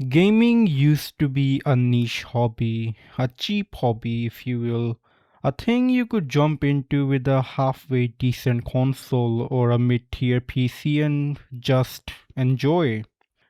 Gaming used to be a niche hobby, a cheap hobby, if you will. A thing you could jump into with a halfway decent console or a mid tier PC and just enjoy.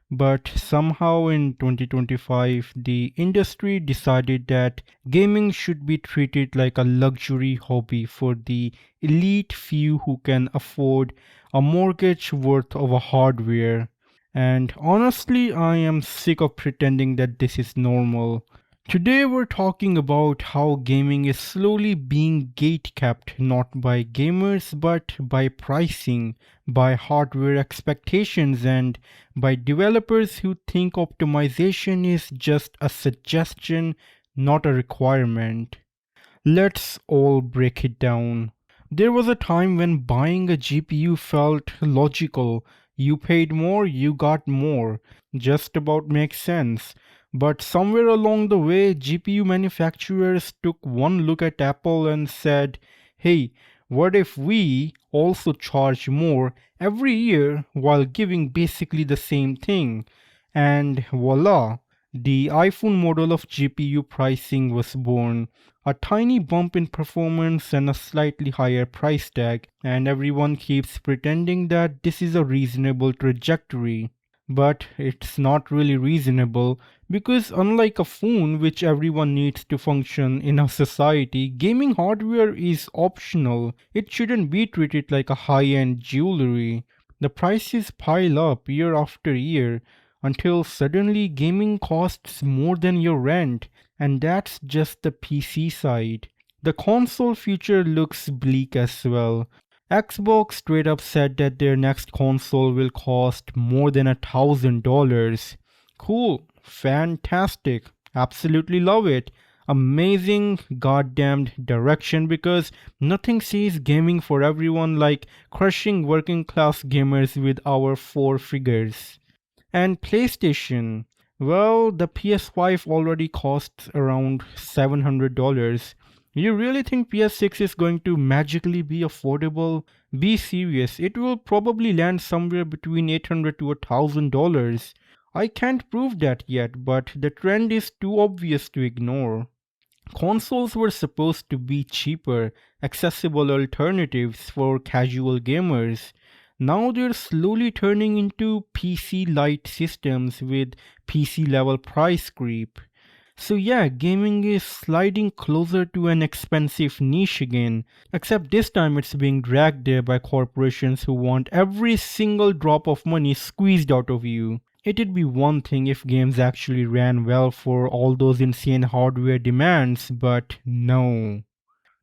But somehow in 2025, the industry decided that gaming should be treated like a luxury hobby for the elite few who can afford a mortgage worth of a hardware. And honestly, I am sick of pretending that this is normal. Today, we're talking about how gaming is slowly being gatekept not by gamers but by pricing, by hardware expectations, and by developers who think optimization is just a suggestion, not a requirement. Let's all break it down. There was a time when buying a GPU felt logical. You paid more, you got more. Just about makes sense. But somewhere along the way, GPU manufacturers took one look at Apple and said, hey, what if we also charge more every year while giving basically the same thing? And voila, the iPhone model of GPU pricing was born. A tiny bump in performance and a slightly higher price tag, and everyone keeps pretending that this is a reasonable trajectory. But it's not really reasonable because, unlike a phone which everyone needs to function in a society, gaming hardware is optional. It shouldn't be treated like a high end jewelry. The prices pile up year after year until suddenly gaming costs more than your rent, and that's just the PC side. The console future looks bleak as well. Xbox straight up said that their next console will cost more than $1,000. Cool, fantastic, absolutely love it. Amazing goddamned direction because nothing says gaming for everyone like crushing working class gamers with our four figures. And PlayStation, well, the PS5 already costs around $700. You really think PS6 is going to magically be affordable? Be serious, it will probably land somewhere between $800 to $1,000. I can't prove that yet, but the trend is too obvious to ignore. Consoles were supposed to be cheaper, accessible alternatives for casual gamers. Now they're slowly turning into PC light systems with PC level price creep. So yeah, gaming is sliding closer to an expensive niche again, except this time it's being dragged there by corporations who want every single drop of money squeezed out of you. It'd be one thing if games actually ran well for all those insane hardware demands, but no.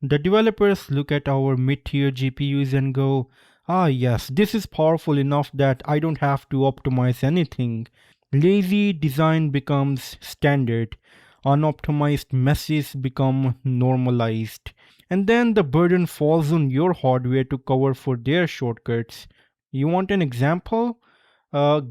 The developers look at our mid-tier GPUs and go, ah yes, this is powerful enough that I don't have to optimize anything. Lazy design becomes standard. Unoptimized messes become normalized. And then the burden falls on your hardware to cover for their shortcuts. You want an example?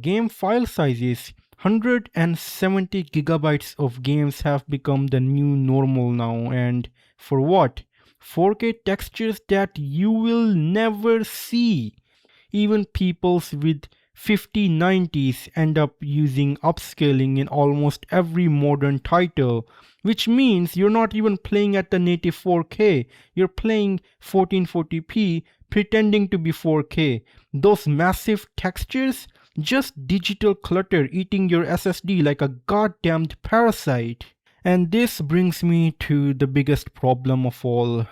Game file sizes. 170 gigabytes of games have become the new normal now, and for what? 4K textures that you will never see. Even peoples with 5090s end up using upscaling in almost every modern title, which means you're not even playing at the native 4K, you're playing 1440p pretending to be 4K. Those massive textures, just digital clutter eating your SSD like a goddamned parasite. And this brings me to the biggest problem of all.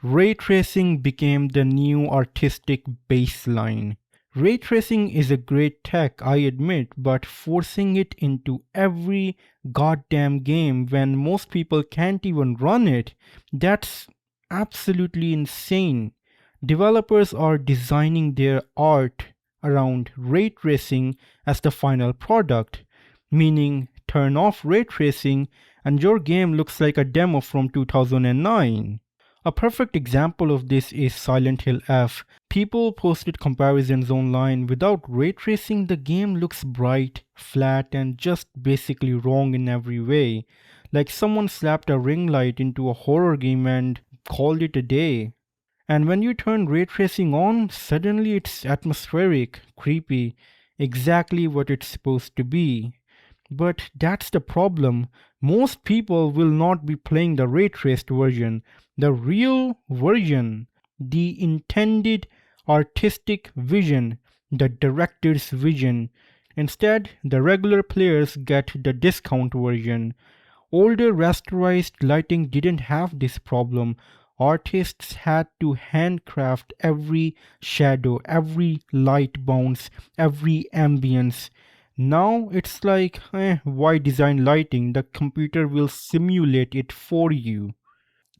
Ray tracing became the new artistic baseline. Ray tracing is a great tech, I admit, but forcing it into every goddamn game when most people can't even run it, that's absolutely insane. Developers are designing their art around ray tracing as the final product, meaning turn off ray tracing and your game looks like a demo from 2009. A perfect example of this is Silent Hill F. People posted comparisons online. Without ray tracing, the game looks bright, flat, and just basically wrong in every way. Like someone slapped a ring light into a horror game and called it a day. And when you turn ray tracing on, suddenly it's atmospheric, creepy, exactly what it's supposed to be. But that's the problem. Most people will not be playing the ray traced version, the real version, the intended artistic vision, the director's vision. Instead, the regular players get the discount version. Older rasterized lighting didn't have this problem. Artists had to handcraft every shadow, every light bounce, every ambience. Now it's like, why design lighting? The computer will simulate it for you.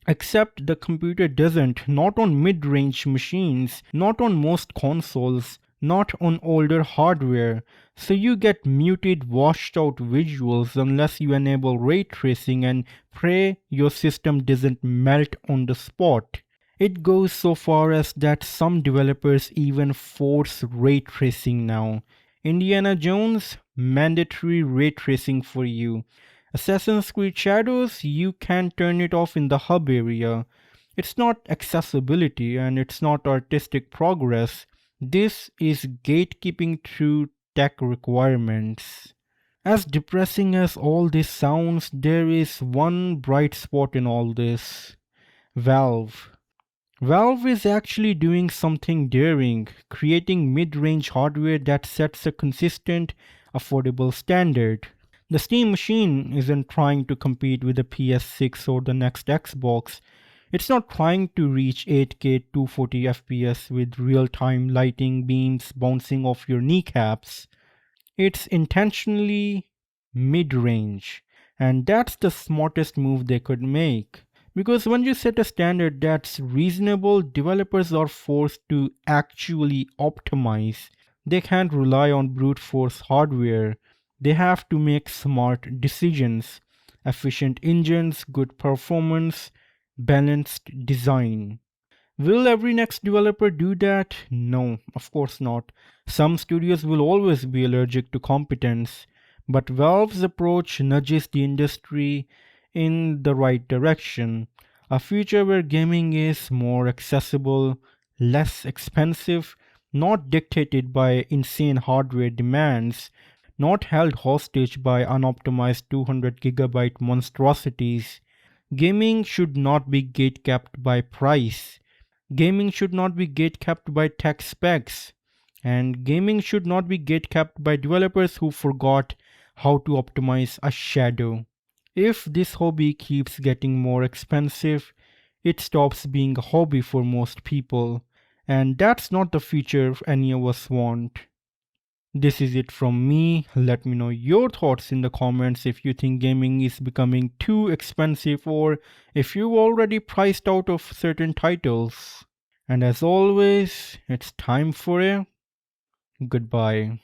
Except the computer doesn't, not on mid range machines, not on most consoles, not on older hardware. So you get muted, washed out visuals unless you enable ray tracing and pray your system doesn't melt on the spot. It goes so far as that some developers even force ray tracing now. Indiana Jones, mandatory ray tracing for you. Assassin's Creed Shadows, you can turn it off in the hub area. It's not accessibility and it's not artistic progress. This is gatekeeping through tech requirements. As depressing as all this sounds, there is one bright spot in all this. Valve. Valve is actually doing something daring, creating mid range hardware that sets a consistent, affordable standard. The Steam machine isn't trying to compete with the PS6 or the next Xbox. It's not trying to reach 8K 240 FPS with real time lighting beams bouncing off your kneecaps. It's intentionally mid range. And that's the smartest move they could make. Because when you set a standard that's reasonable, developers are forced to actually optimize. They can't rely on brute force hardware. They have to make smart decisions. Efficient engines, good performance, balanced design. Will every next developer do that? No, of course not. Some studios will always be allergic to competence, but Valve's approach nudges the industry in the right direction. A future where gaming is more accessible, less expensive, not dictated by insane hardware demands, not held hostage by unoptimized 200 gigabyte monstrosities. Gaming should not be gatekept by price. Gaming should not be gatekept by tech specs. And gaming should not be gatekept by developers who forgot how to optimize a shadow. If this hobby keeps getting more expensive, it stops being a hobby for most people. And that's not the future any of us want. This is it from me. Let me know your thoughts in the comments if you think gaming is becoming too expensive or if you've already priced out of certain titles. And as always, it's time for a goodbye.